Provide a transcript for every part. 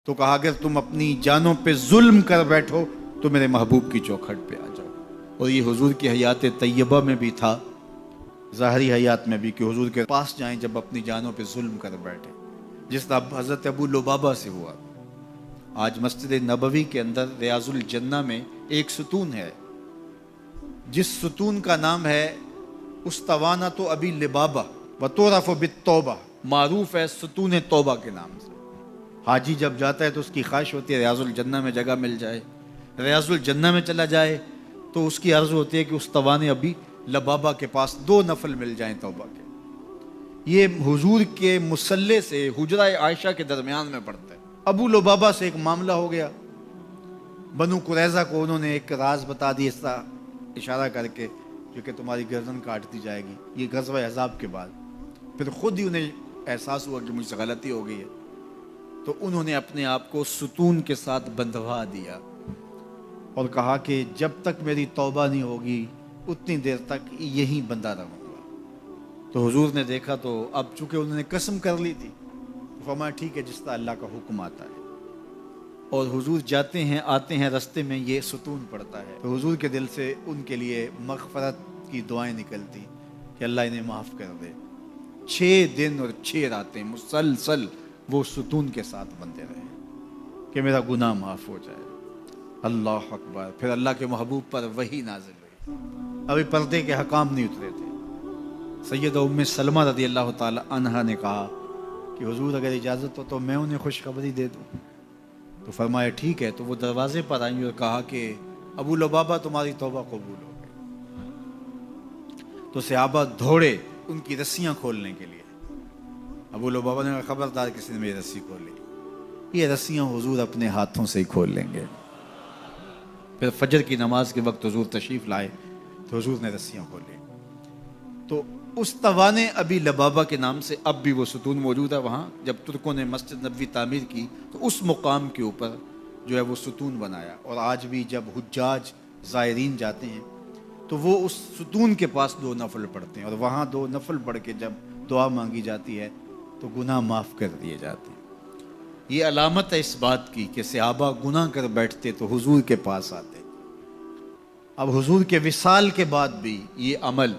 تو کہا اگر تم اپنی جانوں پہ ظلم کر بیٹھو تو میرے محبوب کی چوکھٹ پہ آ جاؤ۔ اور یہ حضور کی حیات طیبہ میں بھی تھا، ظاہری حیات میں بھی، کہ حضور کے پاس جائیں جب اپنی جانوں پہ ظلم کر بیٹھے، جس طرح حضرت ابو لبابہ سے ہوا۔ آج مسجد نبوی کے اندر ریاض الجنہ میں ایک ستون ہے، جس ستون کا نام ہے استوانۃ ابی لبابہ وتعرف بالتوبہ، معروف ہے ستون توبہ کے نام سے۔ حاجی جب جاتا ہے تو اس کی خواہش ہوتی ہے ریاض الجنہ میں جگہ مل جائے، ریاض الجنہ میں چلا جائے تو اس کی عرض ہوتی ہے کہ استوان ابی لبابہ کے پاس 2 نفل مل جائیں توبہ کے۔ یہ حضور کے مصلی سے حجرہ عائشہ کے درمیان میں پڑتا ہے۔ ابو لبابہ سے ایک معاملہ ہو گیا، بنو قریظہ کو انہوں نے ایک راز بتا دی، اس طرح اشارہ کر کے جو کہ تمہاری گردن کاٹ دی جائے گی، یہ غزوہ احزاب کے بعد۔ پھر خود ہی انہیں احساس ہوا کہ مجھ سے غلطی ہو گئی ہے، تو انہوں نے اپنے آپ کو ستون کے ساتھ بندھوا دیا اور کہا کہ جب تک میری توبہ نہیں ہوگی اتنی دیر تک یہیں بندہ رہوں گا۔ تو حضور نے دیکھا، تو اب چونکہ انہوں نے قسم کر لی تھی، فرمایا ٹھیک ہے، جس طرح اللہ کا حکم آتا ہے۔ اور حضور جاتے ہیں آتے ہیں، رستے میں یہ ستون پڑتا ہے، تو حضور کے دل سے ان کے لیے مغفرت کی دعائیں نکلتی کہ اللہ انہیں معاف کر دے۔ 6 دن اور 6 راتیں مسلسل وہ ستون کے ساتھ بندے رہے کہ میرا گناہ معاف ہو جائے۔ اللہ اکبر۔ پھر اللہ کے محبوب پر وحی نازل ہوئی، ابھی پردے کے حکام نہیں اترے تھے۔ سیدہ ام سلمہ رضی اللہ تعالی عنہا نے کہا کہ حضور اگر اجازت ہو تو میں انہیں خوشخبری دے دوں۔ تو فرمایا ٹھیک ہے۔ تو وہ دروازے پر آئیں اور کہا کہ ابو لبابہ تمہاری توبہ قبول ہو گئی۔ تو صحابہ دوڑے ان کی رسیاں کھولنے کے لیے۔ ابو لبابہ نے کہا خبردار کسی نے میری رسی کھول لی، یہ رسیاں حضور اپنے ہاتھوں سے ہی کھول لیں گے۔ پھر فجر کی نماز کے وقت حضور تشریف لائے تو حضور نے رسیاں کھولی۔ تو استوان ابی لبابہ کے نام سے اب بھی وہ ستون موجود ہے وہاں۔ جب ترکوں نے مسجد نبوی تعمیر کی تو اس مقام کے اوپر جو ہے وہ ستون بنایا، اور آج بھی جب حجاج زائرین جاتے ہیں تو وہ اس ستون کے پاس 2 نفل پڑھتے ہیں، اور وہاں 2 نفل پڑھ کے جب دعا مانگی جاتی ہے تو گناہ معاف کر دیے جاتے ہیں۔ یہ علامت ہے اس بات کی کہ صحابہ گناہ کر بیٹھتے تو حضور کے پاس آتے۔ اب حضور کے وصال کے بعد بھی یہ عمل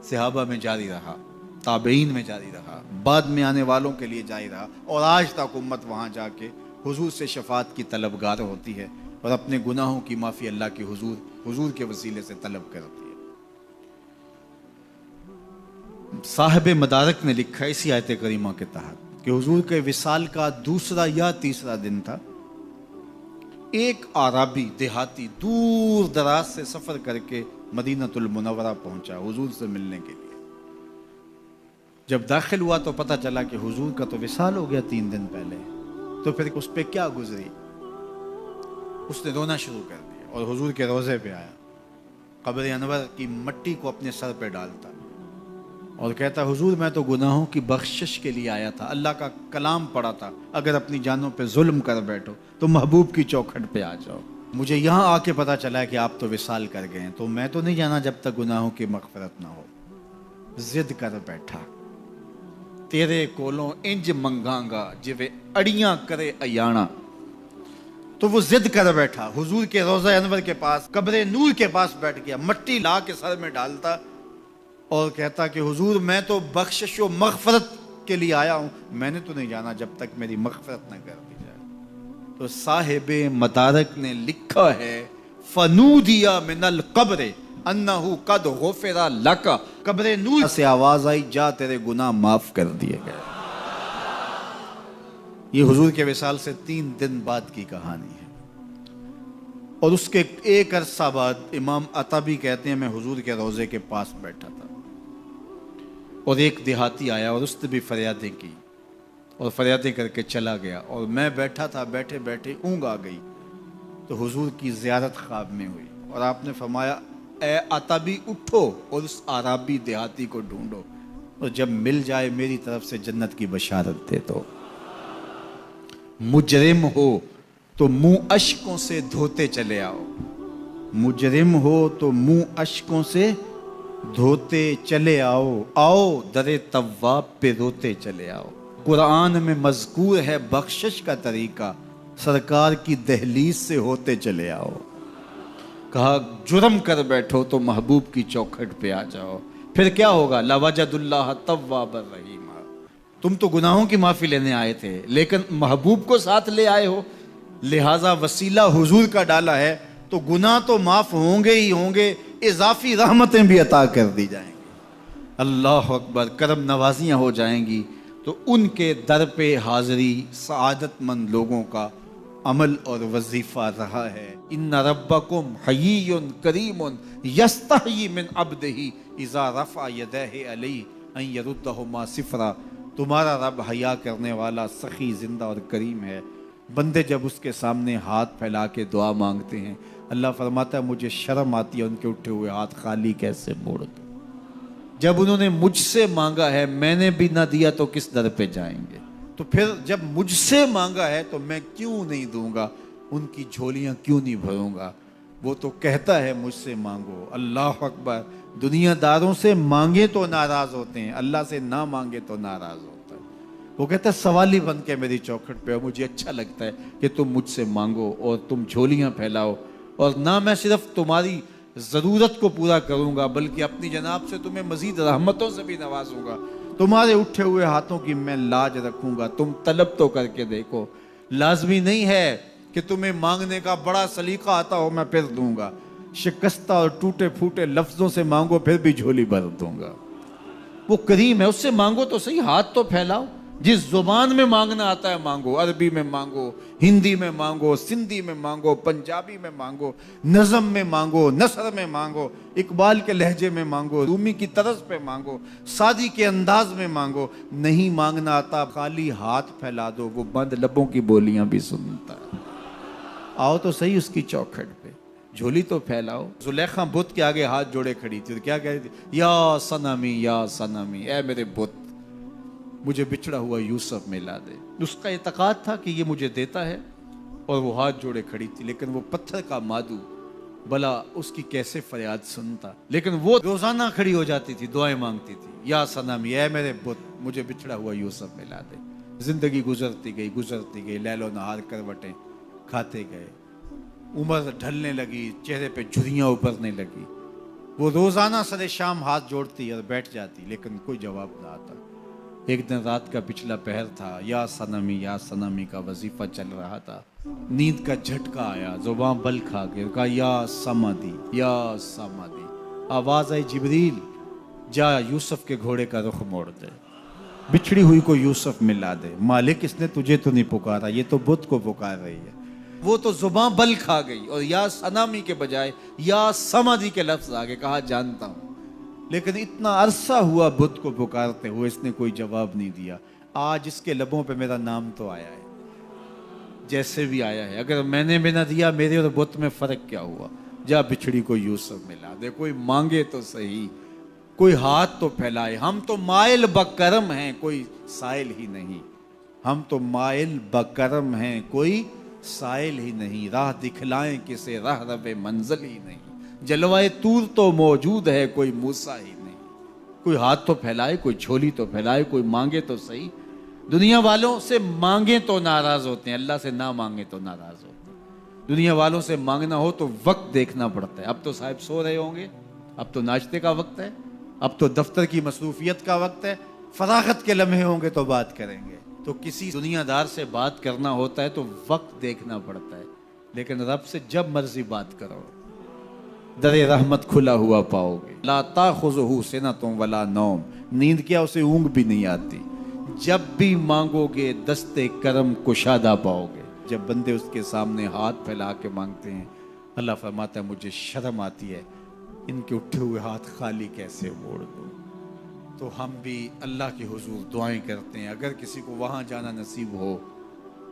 صحابہ میں جاری رہا، تابعین میں جاری رہا، بعد میں آنے والوں کے لیے جاری رہا، اور آج تک امت وہاں جا کے حضور سے شفاعت کی طلبگار ہوتی ہے اور اپنے گناہوں کی معافی اللہ کے حضور کے وسیلے سے طلب کرتی ہے۔ صاحب مدارک نے لکھا اسی آیت کریمہ کے تحت کہ حضور کے وصال کا 2 یا 3 دن تھا، ایک عربی دیہاتی دور دراز سے سفر کر کے مدینۃ المنورہ پہنچا حضور سے ملنے کے لیے۔ جب داخل ہوا تو پتہ چلا کہ حضور کا تو وصال ہو گیا 3 دن پہلے، تو پھر اس پہ کیا گزری؟ اس نے رونا شروع کر دیا اور حضور کے روضے پہ آیا، قبر انور کی مٹی کو اپنے سر پہ ڈالتا اور کہتا حضور میں تو گناہوں کی بخشش کے لیے آیا تھا، اللہ کا کلام پڑھا تھا اگر اپنی جانوں پہ ظلم کر بیٹھو تو محبوب کی چوکھٹ پہ آ جاؤ۔ مجھے یہاں آ کے پتہ چلا ہے کہ آپ تو وصال کر گئے ہیں، تو میں تو نہیں جانا جب تک گناہوں کی مغفرت نہ ہو۔ ضد کر بیٹھا، تیرے کولوں انج منگاں گا جویں اڑیاں کرے ایانا۔ تو وہ ضد کر بیٹھا، حضور کے روضہ انور کے پاس قبر نور کے پاس بیٹھ گیا، مٹی لا کے سر میں ڈالتا اور کہتا کہ حضور میں تو بخشش و مغفرت کے لیے آیا ہوں، میں نے تو نہیں جانا جب تک میری مغفرت نہ کر دی جائے۔ تو صاحب مدارک نے لکھا ہے فنودی من القبر انہ قد غفر لک، قبر نور سے آواز آئی جا تیرے گناہ معاف کر دیے گئے۔ یہ حضور کے وصال سے 3 دن بعد کی کہانی ہے، اور اس کے ایک عرصہ بعد امام عطبی کہتے ہیں میں حضور کے روضے کے پاس بیٹھا تھا اور ایک دیہاتی آیا اور اس نے بھی فریادیں کی اور فریادیں کر کے چلا گیا، اور میں بیٹھا تھا، بیٹھے بیٹھے اونگ آ گئی تو حضور کی زیارت خواب میں ہوئی، اور آپ نے فرمایا اے عطبی اٹھو اور اس عربی دیہاتی کو ڈھونڈو، اور جب مل جائے میری طرف سے جنت کی بشارت دے دو۔ مجرم ہو تو منہ اشکوں سے دھوتے چلے آؤ، مجرم ہو تو منہ اشکوں سے دھوتے چلے آؤ، آؤ در تواب پہ روتے چلے آؤ۔ قرآن میں مذکور ہے بخشش کا طریقہ، سرکار کی دہلیز سے ہوتے چلے آؤ. کہا جرم کر بیٹھو تو محبوب کی چوکھٹ پہ آ جاؤ. پھر کیا ہوگا؟ لَوَجَدُ اللَّهَ تَوَّابًا رَحِيمًا. تم تو گناہوں کی معافی لینے آئے تھے لیکن محبوب کو ساتھ لے آئے ہو، لہٰذا وسیلہ حضور کا ڈالا ہے تو گناہ تو معاف ہوں گے ہی ہوں گے، اضافی رحمتیں بھی عطا کر دی جائیں گی. اللہ اکبر. کرم نوازیاں ہو جائیں گی تو ان کے در پہ حاضری سعادت مند لوگوں کا عمل اور وظیفہ رہا ہے. ان ربکم حیی کریم یستحیی من عبدہ اذا رفع یدیہ علیہ ان یردہما صفرا. تمہارا رب حیا کرنے والا، سخی، زندہ اور کریم ہے. بندے جب اس کے سامنے ہاتھ پھیلا کے دعا مانگتے ہیں، اللہ فرماتا ہے مجھے شرم آتی ہے ان کے اٹھے ہوئے ہاتھ خالی کیسے موڑ دوں. جب انہوں نے مجھ سے مانگا ہے میں نے بھی نہ دیا تو کس در پہ جائیں گے؟ تو پھر جب مجھ سے مانگا ہے تو میں کیوں نہیں دوں گا؟ ان کی جھولیاں کیوں نہیں بھروں گا؟ وہ تو کہتا ہے مجھ سے مانگو. اللہ اکبر. دنیا داروں سے مانگے تو ناراض ہوتے ہیں، اللہ سے نہ مانگے تو ناراض ہوتا ہے. وہ کہتا ہے سوالی بن کے میری چوکھٹ پہ ہو، مجھے اچھا لگتا ہے کہ تم مجھ سے مانگو اور تم جھولیاں پھیلاؤ، اور نہ میں صرف تمہاری ضرورت کو پورا کروں گا بلکہ اپنی جناب سے تمہیں مزید رحمتوں سے بھی نوازوں گا. تمہارے اٹھے ہوئے ہاتھوں کی میں لاج رکھوں گا. تم طلب تو کر کے دیکھو. لازمی نہیں ہے کہ تمہیں مانگنے کا بڑا سلیقہ آتا ہو میں پھر دوں گا. شکستہ اور ٹوٹے پھوٹے لفظوں سے مانگو پھر بھی جھولی بھر دوں گا. وہ کریم ہے، اس سے مانگو تو صحیح، ہاتھ تو پھیلاؤ. جس زبان میں مانگنا آتا ہے مانگو. عربی میں مانگو، ہندی میں مانگو، سندھی میں مانگو، پنجابی میں مانگو، نظم میں مانگو، نثر میں مانگو، اقبال کے لہجے میں مانگو، رومی کی طرز پہ مانگو، سادی کے انداز میں مانگو. نہیں مانگنا آتا خالی ہاتھ پھیلا دو، وہ بند لبوں کی بولیاں بھی سنتا ہے. آؤ تو صحیح اس کی چوکھٹ پہ، جھولی تو پھیلاؤ. زلیخا بت کے آگے ہاتھ جوڑے کھڑی تھی تو کیا کہہ رہی تھی؟ یا صنمی یا صنمی، اے میرے بت مجھے بچھڑا ہوا یوسف ملا دے. اس کا اعتقاد تھا کہ یہ مجھے دیتا ہے اور وہ ہاتھ جوڑے کھڑی تھی. لیکن وہ پتھر کا مادو بلا اس کی کیسے فریاد سنتا. لیکن وہ روزانہ کھڑی ہو جاتی تھی، دعائیں مانگتی تھی، یا صنمی اے میرے بت مجھے بچھڑا ہوا یوسف ملا دے. زندگی گزرتی گئی، لیل و نہار کروٹیں کھاتے گئے. عمر ڈھلنے لگی، چہرے پہ جھریاں ابھرنے لگی. وہ روزانہ سر شام ہاتھ جوڑتی اور بیٹھ جاتی لیکن کوئی جواب نہ آتا. ایک دن رات کا پچھلا پہر تھا، یا صنمی کا وظیفہ چل رہا تھا. نیند کا جھٹکا آیا، زباں بل کھا کے کہا یا سمادی یا سمادی. آواز آئی جبریل جا یوسف کے گھوڑے کا رخ موڑ دے، بچھڑی ہوئی کو یوسف ملا دے. مالک اس نے تجھے تو نہیں پکارا، یہ تو بت کو پکار رہی ہے. وہ تو زباں بل کھا گئی اور یا صنمی کے بجائے یا سمادی کے لفظ آگے. کہا جانتا ہوں، لیکن اتنا عرصہ ہوا بت کو پکارتے ہوئے اس نے کوئی جواب نہیں دیا. آج اس کے لبوں پہ میرا نام تو آیا ہے، جیسے بھی آیا ہے. اگر میں نے بھی نہ دیا میرے اور بت میں فرق کیا ہوا؟ جا بچھڑی کو یوسف ملا دے. کوئی مانگے تو صحیح، کوئی ہاتھ تو پھیلائے. ہم تو مائل بکرم ہیں، کوئی سائل ہی نہیں. ہم تو مائل بکرم ہیں، کوئی سائل ہی نہیں. راہ دکھلائیں کسے راہ رب منزل ہی نہیں. جلوائے طور تو موجود ہے، کوئی موسیٰ ہی نہیں. کوئی ہاتھ تو پھیلائے، کوئی جھولی تو پھیلائے، کوئی مانگے تو صحیح. دنیا والوں سے مانگیں تو ناراض ہوتے ہیں، اللہ سے نہ مانگیں تو ناراض ہوتے ہیں. دنیا والوں سے مانگنا ہو تو وقت دیکھنا پڑتا ہے. اب تو صاحب سو رہے ہوں گے، اب تو ناشتے کا وقت ہے، اب تو دفتر کی مصروفیت کا وقت ہے، فراغت کے لمحے ہوں گے تو بات کریں گے. تو کسی دنیا دار سے بات کرنا ہوتا ہے تو وقت دیکھنا پڑتا ہے. لیکن رب سے جب مرضی بات کرو در رحمت کھلا ہوا پاؤ گے. لا تاخذہ سنۃ ولا نوم، نیند کیا اسے اونگ بھی نہیں آتی. جب بھی مانگو گے دستے کرم کشادہ پاؤ گے. جب بندے اس کے سامنے ہاتھ پھیلا کے مانگتے ہیں اللہ فرماتا ہے مجھے شرم آتی ہے ان کے اٹھے ہوئے ہاتھ خالی کیسے موڑ دوں. تو ہم بھی اللہ کے حضور دعائیں کرتے ہیں. اگر کسی کو وہاں جانا نصیب ہو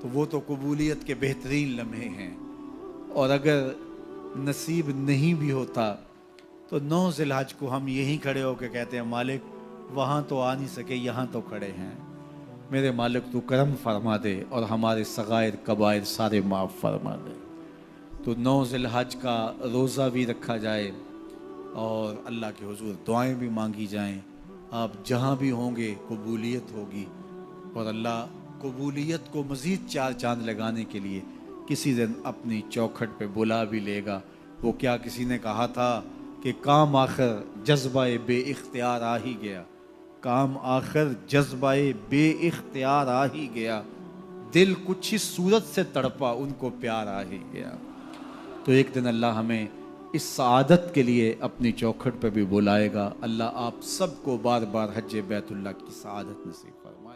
تو وہ تو قبولیت کے بہترین لمحے ہیں، اور اگر نصیب نہیں بھی ہوتا تو 9 ذی الحج کو ہم یہیں کھڑے ہو کے کہتے ہیں مالک وہاں تو آ نہیں سکے، یہاں تو کھڑے ہیں. میرے مالک تو کرم فرما دے اور ہمارے صغائر کبائر سارے معاف فرما دے. تو 9 ذی الحج کا روزہ بھی رکھا جائے اور اللہ کے حضور دعائیں بھی مانگی جائیں. آپ جہاں بھی ہوں گے قبولیت ہوگی، اور اللہ قبولیت کو مزید 4 چاند لگانے کے لیے کسی دن اپنی چوکھٹ پہ بلا بھی لے گا۔ وہ کیا کسی نے کہا تھا کہ کام آخر جذبہ بے اختیار آ ہی گیا، کام آخر جذبہ بے اختیار آ ہی گیا، دل کچھ ہی صورت سے تڑپا ان کو پیار آ ہی گیا۔ تو ایک دن اللہ ہمیں اس سعادت کے لیے اپنی چوکھٹ پہ بھی بلائے گا۔ اللہ آپ سب کو بار بار حج بیت اللہ کی سعادت نصیب فرمائے۔